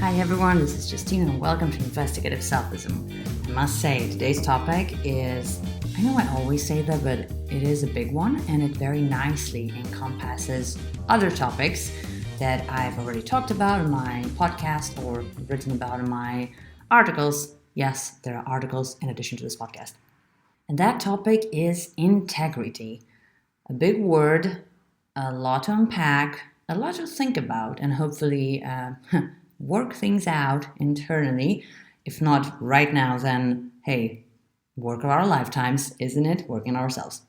Hi everyone, this is Justine and welcome to Investigative Selfism. I must say, today's topic is, I know I always say that, but it is a big one and it very nicely encompasses other topics that I've already talked about in my podcast or written about in my articles. Yes, there are articles in addition to this podcast. And that topic is integrity. A big word, a lot to unpack, a lot to think about, and hopefully work things out internally. If not right now, then hey, work of our lifetimes, isn't it? Working on ourselves.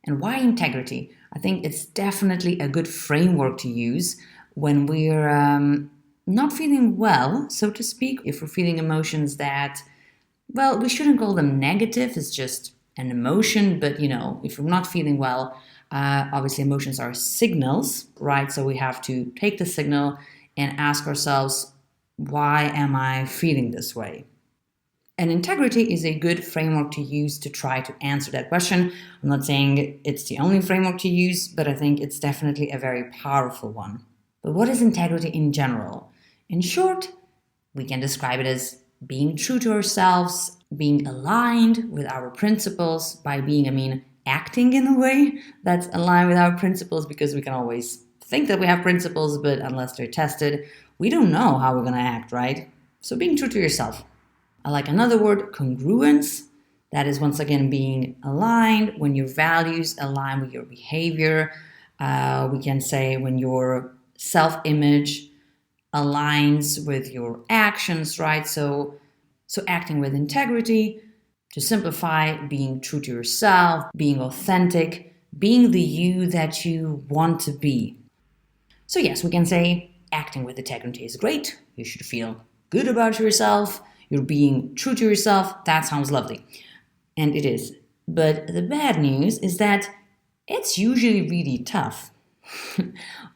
And why integrity? I think it's definitely a good framework to use when we're not feeling well, so to speak. If we're feeling emotions that, well, we shouldn't call them negative, it's just an emotion, but if we're not feeling well, obviously emotions are signals, right? So we have to take the signal and ask ourselves, why am I feeling this way? And integrity is a good framework to use to try to answer that question. I'm not saying it's the only framework to use, but I think it's definitely a very powerful one. But what is integrity in general? In short, we can describe it as being true to ourselves, being aligned with our principles by being, acting in a way that's aligned with our principles, because we can always think that we have principles, but unless they're tested, we don't know how we're going to act, right? So being true to yourself. I like another word, congruence. That is once again being aligned when your values align with your behavior. We can say when your self-image aligns with your actions, right? So acting with integrity. To simplify, being true to yourself, being authentic, being the you that you want to be. So yes, we can say acting with integrity is great. You should feel good about yourself. You're being true to yourself. That sounds lovely. And it is. But the bad news is that it's usually really tough.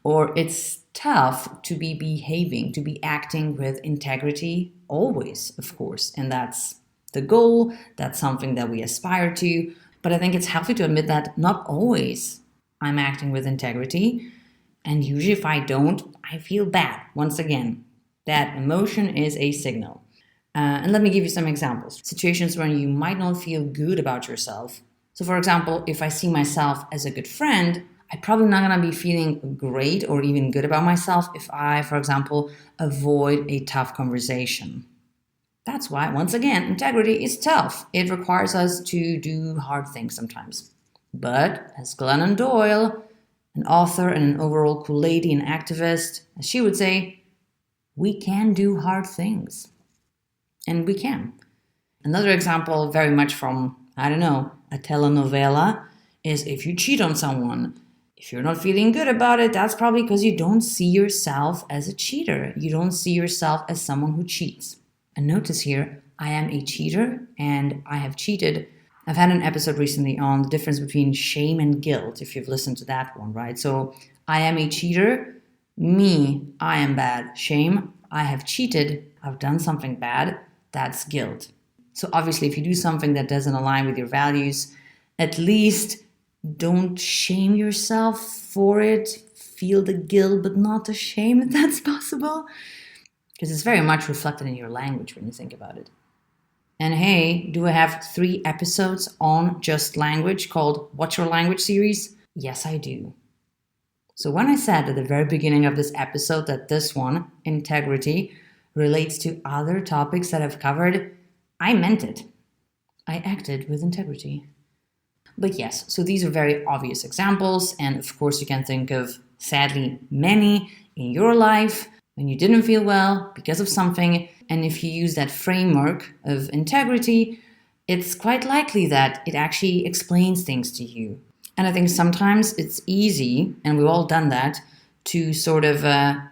Or it's tough to be behaving, to be acting with integrity always, of course. And that's the goal. That's something that we aspire to. But I think it's healthy to admit that not always I'm acting with integrity. And usually if I don't, I feel bad. Once again, that emotion is a signal. And let me give you some examples. Situations where you might not feel good about yourself. So for example, if I see myself as a good friend, I'm probably not going to be feeling great or even good about myself if I, for example, avoid a tough conversation. That's why, once again, integrity is tough. It requires us to do hard things sometimes. But as Glennon Doyle, an author and an overall cool lady and activist, as she would say, we can do hard things. And we can. Another example, very much from, a telenovela, is if you cheat on someone. If you're not feeling good about it, that's probably because you don't see yourself as a cheater. You don't see yourself as someone who cheats. And notice here, I am a cheater and I have cheated. I've had an episode recently on the difference between shame and guilt, if you've listened to that one, right? So I am a cheater. Me, I am bad. Shame, I have cheated. I've done something bad. That's guilt. So obviously, if you do something that doesn't align with your values, at least don't shame yourself for it. Feel the guilt, but not the shame, if that's possible. Because it's very much reflected in your language when you think about it. And hey, do I have 3 episodes on just language called What's Your Language series? Yes, I do. So when I said at the very beginning of this episode that this one, integrity, relates to other topics that I've covered, I meant it. I acted with integrity. But yes, so these are very obvious examples. And of course, you can think of, sadly, many in your life when you didn't feel well because of something. And if you use that framework of integrity, it's quite likely that it actually explains things to you. And I think sometimes it's easy, and we've all done that, to sort of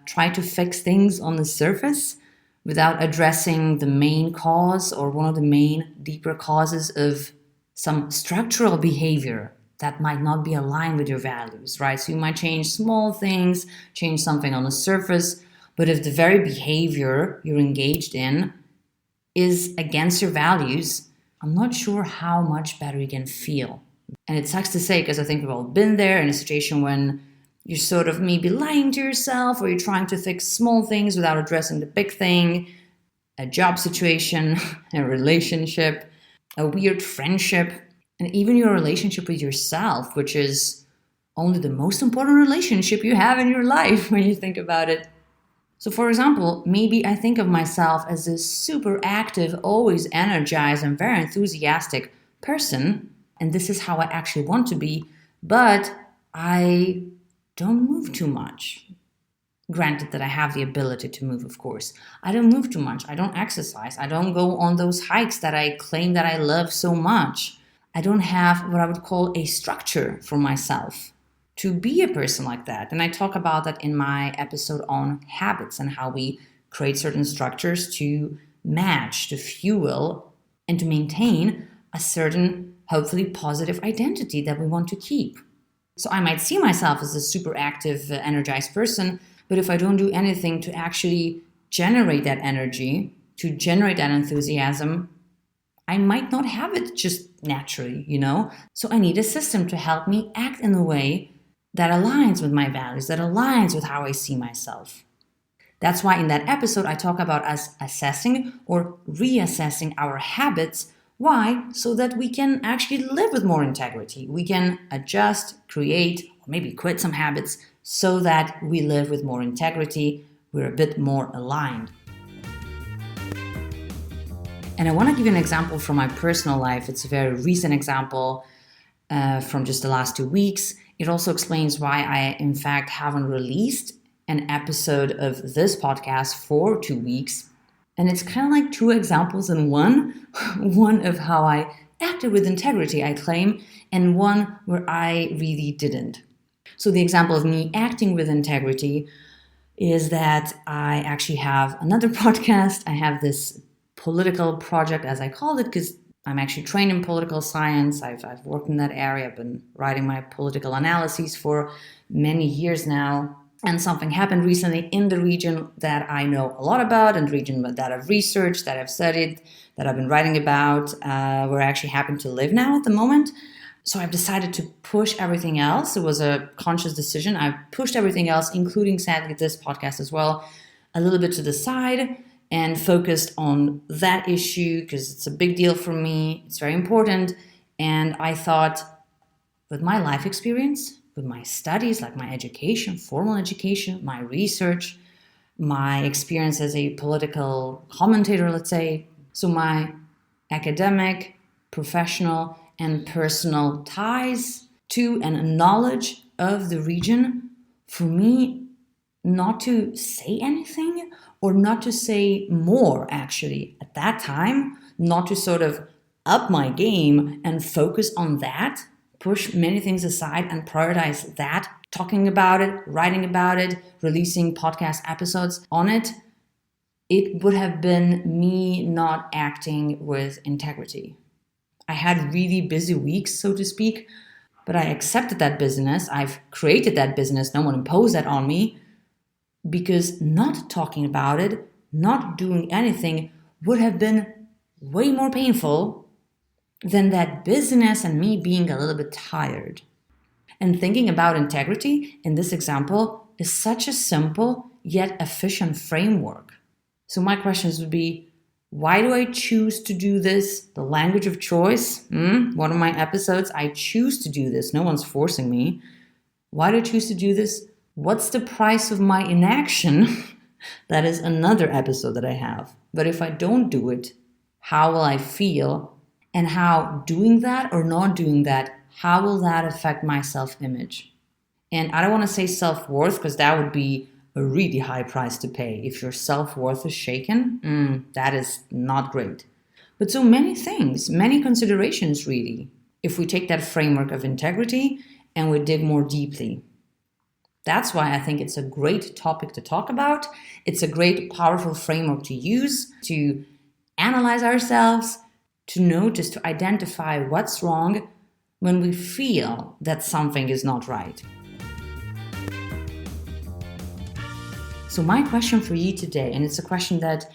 try to fix things on the surface without addressing the main cause or one of the main deeper causes of some structural behavior that might not be aligned with your values, right? So you might change small things, change something on the surface, but if the very behavior you're engaged in is against your values, I'm not sure how much better you can feel. And it sucks to say, because I think we've all been there in a situation when You're sort of maybe lying to yourself, or you're trying to fix small things without addressing the big thing, a job situation, a relationship, a weird friendship, and even your relationship with yourself, which is only the most important relationship you have in your life when you think about it. So for example, maybe I think of myself as this super active, always energized and very enthusiastic person, and this is how I actually want to be, but I don't move too much. Granted that I have the ability to move, of course. I don't move too much. I don't exercise. I don't go on those hikes that I claim that I love so much. I don't have what I would call a structure for myself to be a person like that. And I talk about that in my episode on habits and how we create certain structures to match, to fuel, and to maintain a certain, hopefully positive identity that we want to keep. So I might see myself as a super active, energized person, but if I don't do anything to actually generate that energy, to generate that enthusiasm, I might not have it just naturally, So I need a system to help me act in a way that aligns with my values, that aligns with how I see myself. That's why in that episode I talk about us assessing or reassessing our habits. Why? So that we can actually live with more integrity. We can adjust, create, or maybe quit some habits so that we live with more integrity. We're a bit more aligned. And I want to give you an example from my personal life. It's a very recent example from just the last 2 weeks. It also explains why I, in fact, haven't released an episode of this podcast for 2 weeks. And it's kind of like 2 examples in one. One of how I acted with integrity, I claim, and one where I really didn't. So the example of me acting with integrity is that I actually have another podcast. I have this political project, as I call it, because I'm actually trained in political science. I've worked in that area. I've been writing my political analyses for many years now. And something happened recently in the region that I know a lot about, and the region that I've researched, that I've studied, that I've been writing about, where I actually happen to live now at the moment. So I've decided to push everything else. It was a conscious decision. I've pushed everything else, including sadly this podcast as well, a little bit to the side, and focused on that issue because it's a big deal for me. It's very important. And I thought, with my life experience, with my studies, like my education, formal education, my research, my experience as a political commentator, let's say, so my academic, professional, and personal ties to and a knowledge of the region, for me, not to say anything or not to say more, actually, at that time, not to sort of up my game and focus on that, push many things aside and prioritize that, talking about it, writing about it, releasing podcast episodes on it, it would have been me not acting with integrity. I had really busy weeks, so to speak, but I accepted that business. I've created that business. No one imposed that on me. Because not talking about it, not doing anything would have been way more painful than that business and me being a little bit tired. And thinking about integrity in this example is such a simple yet efficient framework. So my questions would be, why do I choose to do this? The language of choice. One of my episodes, I choose to do this. No one's forcing me. Why do I choose to do this? What's the price of my inaction? That is another episode that I have. But if I don't do it, how will I feel? And how doing that or not doing that, how will that affect my self-image? And I don't want to say self-worth because that would be a really high price to pay. If your self-worth is shaken, that is not great. But so many things, many considerations really, if we take that framework of integrity and we dig more deeply. That's why I think it's a great topic to talk about. It's a great, powerful framework to use to analyze ourselves, to notice, to identify what's wrong when we feel that something is not right. So my question for you today, and it's a question that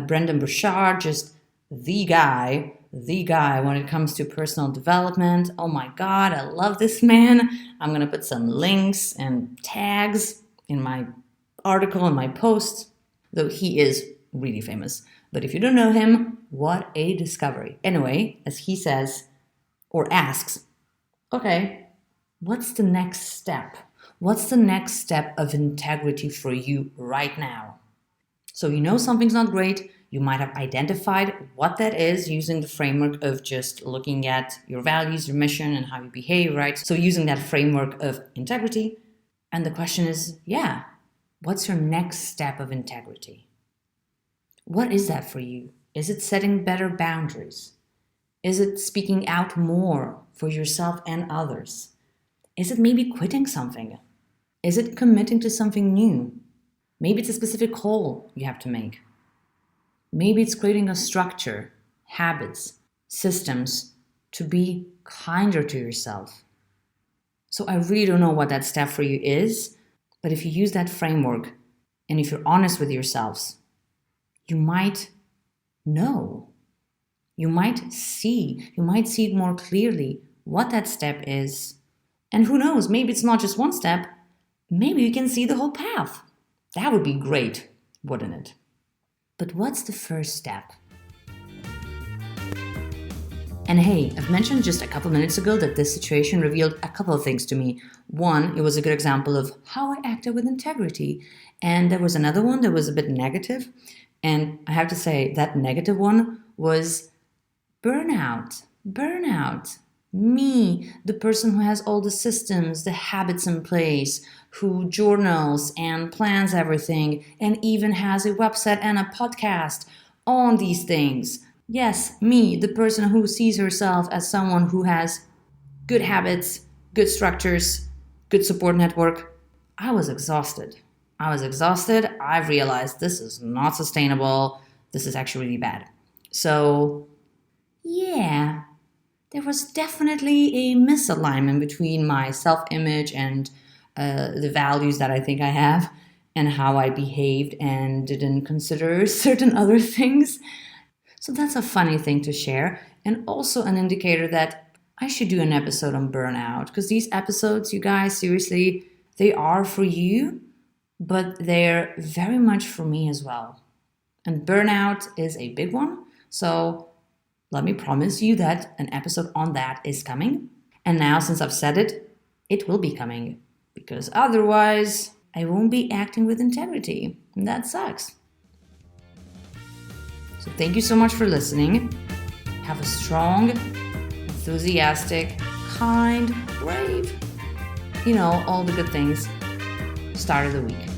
Brendan Burchard, just the guy, the guy when it comes to personal development. Oh my God, I love this man. I'm going to put some links and tags in my article, in my post, though he is really famous. But if you don't know him, what a discovery. Anyway, as he says or asks, okay, what's the next step? What's the next step of integrity for you right now? So you know something's not great. You might have identified what that is using the framework of just looking at your values, your mission, and how you behave, right? So using that framework of integrity. And the question is, what's your next step of integrity? What is that for you? Is it setting better boundaries? Is it speaking out more for yourself and others? Is it maybe quitting something? Is it committing to something new? Maybe it's a specific goal you have to make. Maybe it's creating a structure, habits, systems to be kinder to yourself. So I really don't know what that step for you is, but if you use that framework and if you're honest with yourselves, you might know. You might see it more clearly what that step is. And who knows, maybe it's not just one step, maybe you can see the whole path. That would be great, wouldn't it? But what's the first step? And hey, I've mentioned just a couple minutes ago that this situation revealed a couple of things to me. One, it was a good example of how I acted with integrity. And there was another one that was a bit negative. And I have to say that negative one was burnout. Burnout. Me, the person who has all the systems, the habits in place, who journals and plans everything, and even has a website and a podcast on these things. Yes, me, the person who sees herself as someone who has good habits, good structures, good support network. I was exhausted. I've realized this is not sustainable. This is actually really bad. So, yeah, there was definitely a misalignment between my self-image and the values that I think I have and how I behaved and didn't consider certain other things. So that's a funny thing to share, and also an indicator that I should do an episode on burnout, because these episodes, you guys, seriously, they are for you, but they're very much for me as well. And burnout is a big one, so let me promise you that an episode on that is coming. And now, since I've said it, it will be coming, because otherwise I won't be acting with integrity, and that sucks. So thank you so much for listening. Have a strong, enthusiastic, kind, brave, all the good things start of the week.